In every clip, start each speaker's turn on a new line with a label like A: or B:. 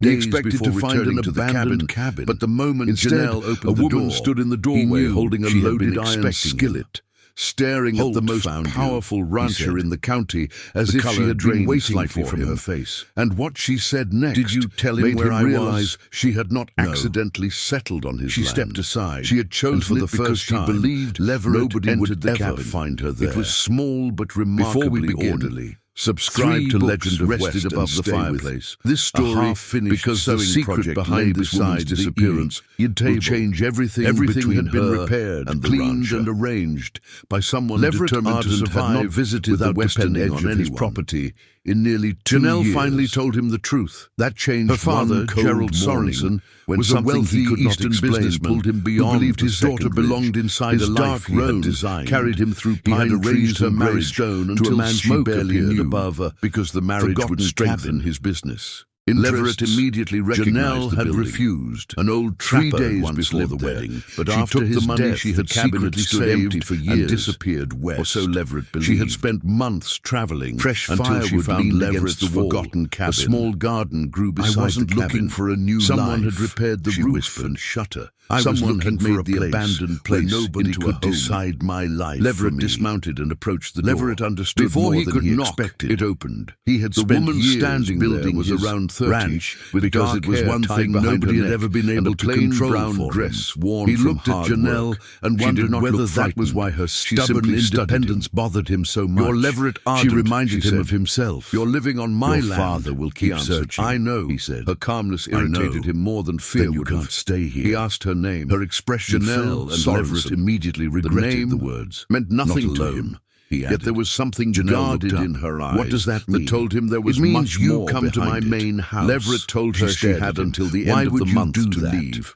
A: He expected to find an abandoned cabin, but the moment Janelle opened the door, a woman stood in the doorway holding a loaded iron skillet, staring at the most powerful rancher in the county as if she had been waiting for him. Her face. And what she said next "Did you tell him where I realize she had not accidentally settled on his land. She stepped aside. She had chosen for the first time. She believed nobody would ever find her there. It was small but remarkably orderly. Subscribe to Legend of West above the fireplace. This story, because the secret behind this woman's disappearance, will change everything. Everything had been repaired and cleaned and arranged by someone determined to survive, had not visited the western edge of his property in nearly 2 years. Janelle finally told him the truth. That changed. Her father, Janelle Sorenson, was a wealthy Eastern businessman pulled him beyond, who believed his daughter belonged inside a life he had designed, carried him through pine trees and grey stone until a man she barely knew above her, because the marriage would strengthen his business. Leverett immediately recognized Janelle had refused. An old trapper 3 days before the wedding, but after his money she had secretly saved for years and disappeared west. Or so Leverett believed. She had spent months traveling. Fresh until she found Leverett's forgotten cabin. A small garden grew beside the cabin. I wasn't looking for a new life. Someone had repaired the roof and shutter. Someone had made the abandoned place nobody could decide my life. Leverett dismounted and approached the door. Leverett understood before he could knock. It opened. He had spent years standing building was around 30, ranch, because it was one thing nobody had ever been able to control. Brown dress worn. He looked at Janelle and wondered whether that was why her stubborn independence bothered him so much. Your Leverett Ardent, she reminded him of himself. You're living on my land. Your father will keep searching. I know, he said. Her calmness irritated him more than fear. You can't stay here. He asked her name. Her expression Janelle and Leverett immediately regretted the words. Meant nothing to him. Yet there was something guarded in her eyes. What does that mean? That told him there was much more. You come to my main house. Leverett told her she had until the end of the month to leave.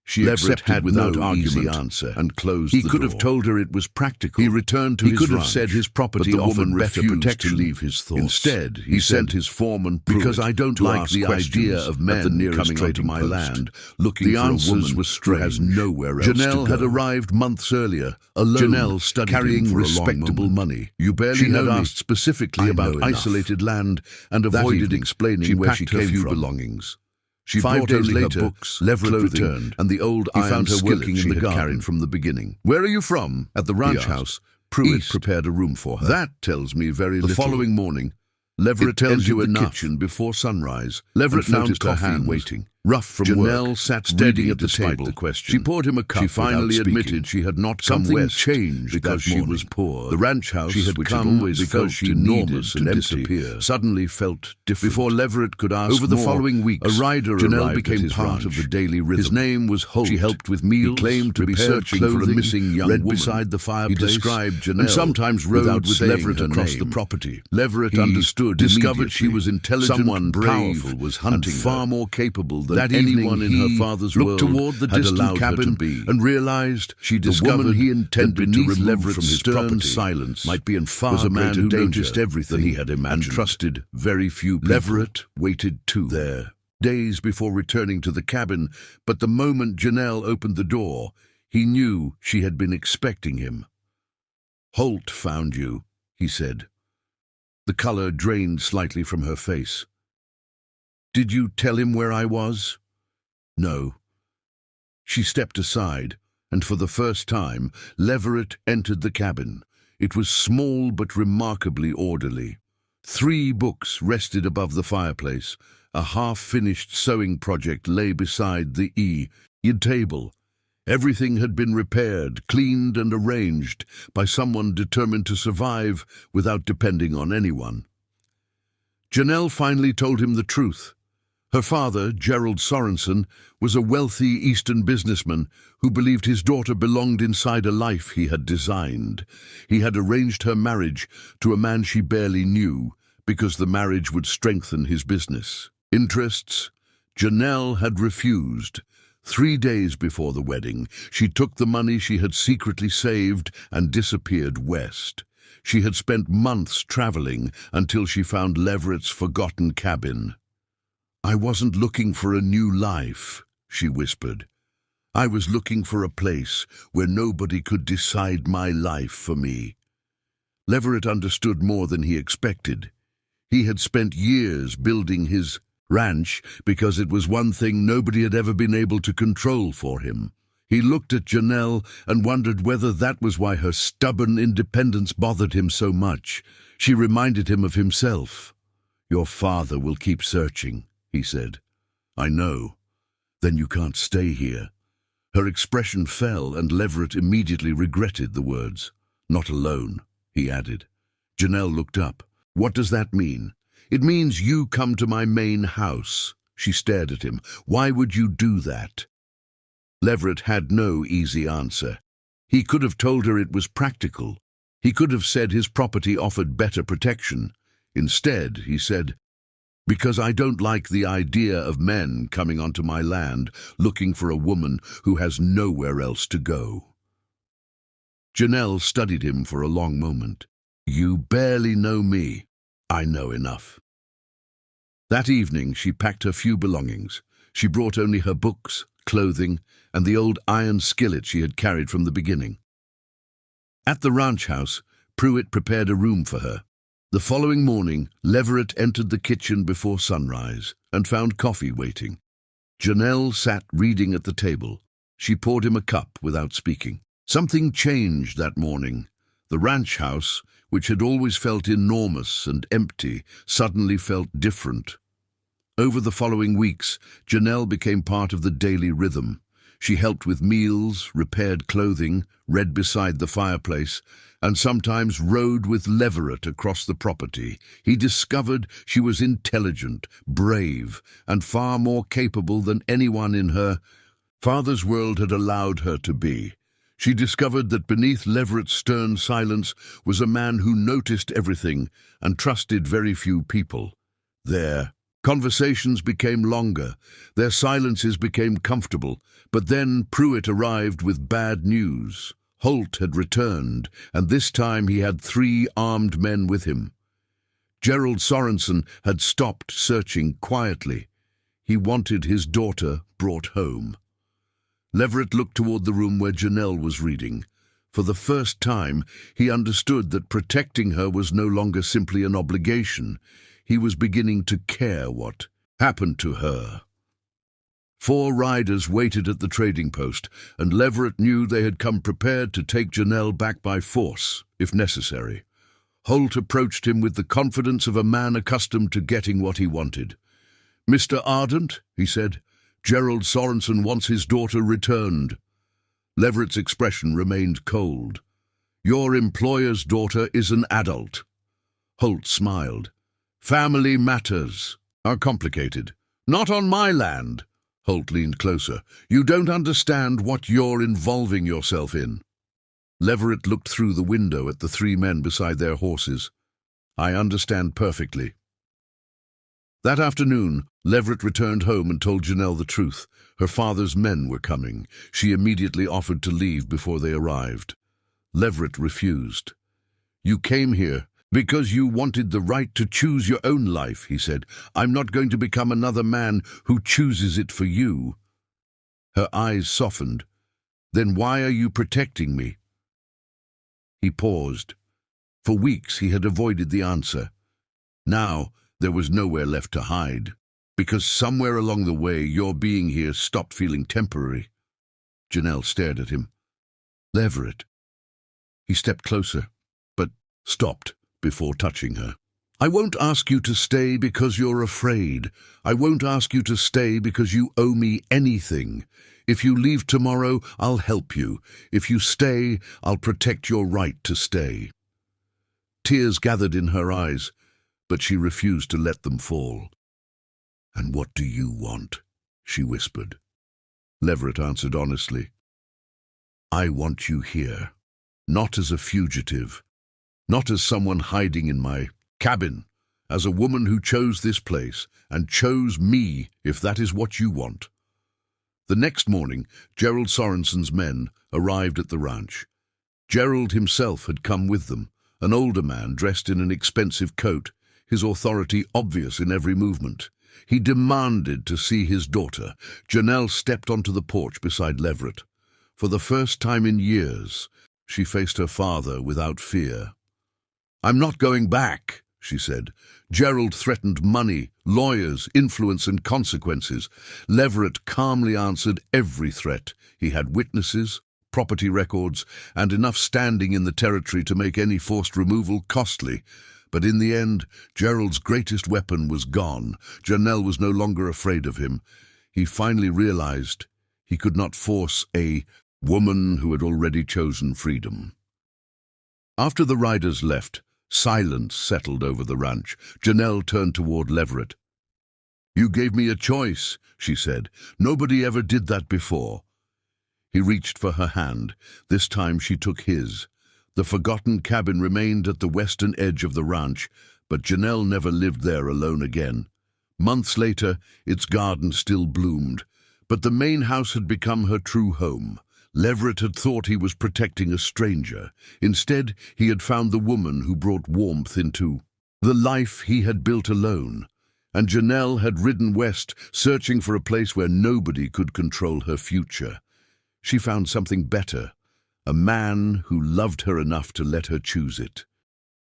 A: She accepted without argument and closed the door. He could have told her it was practical. He returned to his ranch. He could have said his property offered better protection. To leave his thoughts. Instead, he sent his foreman because I don't like the idea of men coming onto my land looking for a woman who has nowhere else to go. Janelle had arrived months earlier, alone, Janelle studied carrying respectable money. You barely had asked specifically about isolated land and avoided explaining where she came from. Belongings. 5 days later, Leverett returned, and the old iron skillet she had carried from the beginning. Where are you from? At the ranch house. Pruitt prepared a room for her. That tells me very little. The following morning, Leverett tells you in the kitchen before sunrise. Leverett noticed her hand waiting. Rough from Janelle sat steady at the table. She poured him a cup. She finally admitted she had not come west changed because she was poor. The ranch house she had come because she needed to disappear suddenly felt different. Before Leverett could ask over the following weeks, a rider Janelle became part of the daily rhythm. His name was Holt. She helped with meals. He claimed to be searching for a missing young woman beside the fireplace. He described Janelle and sometimes rode with Leverett across the property. Leverett understood, discovered she was intelligent, someone powerful was hunting, far more capable than that anyone in her father's world toward the distant cabin and realized she discovered he intended to remove from his stern silence might be in far was a man who noticed everything than he had imagined and trusted very few people. Leverett waited too there, days before returning to the cabin, but the moment Janelle opened the door, he knew she had been expecting him. Holt found you, he said. The color drained slightly from her face. Did you tell him where I was? No. She stepped aside, and for the first time, Leverett entered the cabin. It was small but remarkably orderly. 3 books rested above the fireplace. A half-finished sewing project lay beside the table. Everything had been repaired, cleaned, and arranged by someone determined to survive without depending on anyone. Janelle finally told him the truth. Her father, Janelle Sorenson, was a wealthy Eastern businessman who believed his daughter belonged inside a life he had designed. He had arranged her marriage to a man she barely knew because the marriage would strengthen his business interests. Janelle had refused. 3 days before the wedding, she took the money she had secretly saved and disappeared west. She had spent months traveling until she found Leverett's forgotten cabin. I wasn't looking for a new life, she whispered. I was looking for a place where nobody could decide my life for me. Leverett understood more than he expected. He had spent years building his ranch because it was one thing nobody had ever been able to control for him. He looked at Janelle and wondered whether that was why her stubborn independence bothered him so much. She reminded him of himself. "Your father will keep searching," he said. "I know. Then you can't stay here." Her expression fell, and Leverett immediately regretted the words. "Not alone," he added. Janelle looked up. "What does that mean?" "It means you come to my main house." She stared at him. "Why would you do that?" Leverett had no easy answer. He could have told her it was practical. He could have said his property offered better protection. Instead, he said, "Because I don't like the idea of men coming onto my land looking for a woman who has nowhere else to go." Janelle studied him for a long moment. "You barely know me. I know enough." That evening, she packed her few belongings. She brought only her books, clothing, and the old iron skillet she had carried from the beginning. At the ranch house, Pruitt prepared a room for her. The following morning, Leverett entered the kitchen before sunrise and found coffee waiting. Janelle sat reading at the table. She poured him a cup without speaking. Something changed that morning. The ranch house, which had always felt enormous and empty, suddenly felt different. Over the following weeks, Janelle became part of the daily rhythm. She helped with meals, repaired clothing, read beside the fireplace, and sometimes rode with Leverett across the property. He discovered she was intelligent, brave, and far more capable than anyone in her father's world had allowed her to be. She discovered that beneath Leverett's stern silence was a man who noticed everything and trusted very few people. Their conversations became longer, their silences became comfortable, but then Pruitt arrived with bad news. Holt had returned, and this time he had 3 armed men with him. Janelle Sorenson had stopped searching quietly. He wanted his daughter brought home. Leverett looked toward the room where Janelle was reading. For the first time, he understood that protecting her was no longer simply an obligation. He was beginning to care what happened to her. 4 riders waited at the trading post, and Leverett knew they had come prepared to take Janelle back by force, if necessary. Holt approached him with the confidence of a man accustomed to getting what he wanted. "Mr. Ardent," he said, "Janelle Sorenson wants his daughter returned." Leverett's expression remained cold. "Your employer's daughter is an adult." Holt smiled. "Family matters are complicated. Not on my land." Holt leaned closer. "You don't understand what you're involving yourself in." Leverett looked through the window at the 3 men beside their horses. "I understand perfectly." That afternoon, Leverett returned home and told Janelle the truth. Her father's men were coming. She immediately offered to leave before they arrived. Leverett refused. "You came here because you wanted the right to choose your own life," he said. "I'm not going to become another man who chooses it for you." Her eyes softened. "Then why are you protecting me?" He paused. For weeks he had avoided the answer. Now there was nowhere left to hide. "Because somewhere along the way your being here stopped feeling temporary." Janelle stared at him. "Leverett." He stepped closer, but stopped before touching her. "I won't ask you to stay because you're afraid. I won't ask you to stay because you owe me anything. If you leave tomorrow, I'll help you. If you stay, I'll protect your right to stay." Tears gathered in her eyes, but she refused to let them fall. "And what do you want?" she whispered. Leverett answered honestly. "I want you here, not as a fugitive, not as someone hiding in my cabin, as a woman who chose this place and chose me, if that is what you want." The next morning, Janelle Sorenson's men arrived at the ranch. Gerald himself had come with them, an older man dressed in an expensive coat, his authority obvious in every movement. He demanded to see his daughter. Janelle stepped onto the porch beside Leverett. For the first time in years, she faced her father without fear. "I'm not going back," she said. Gerald threatened money, lawyers, influence and consequences. Leverett calmly answered every threat. He had witnesses, property records, and enough standing in the territory to make any forced removal costly. But in the end, Gerald's greatest weapon was gone. Janelle was no longer afraid of him. He finally realized he could not force a woman who had already chosen freedom. After the riders left, silence settled over the ranch. Janelle turned toward Leverett. "You gave me a choice," she said. "Nobody ever did that before." He reached for her hand. This time she took his. The forgotten cabin remained at the western edge of the ranch, but Janelle never lived there alone again. Months later, its garden still bloomed, but the main house had become her true home. Leverett had thought he was protecting a stranger. Instead, he had found the woman who brought warmth into the life he had built alone. And Janelle had ridden west, searching for a place where nobody could control her future. She found something better, a man who loved her enough to let her choose it.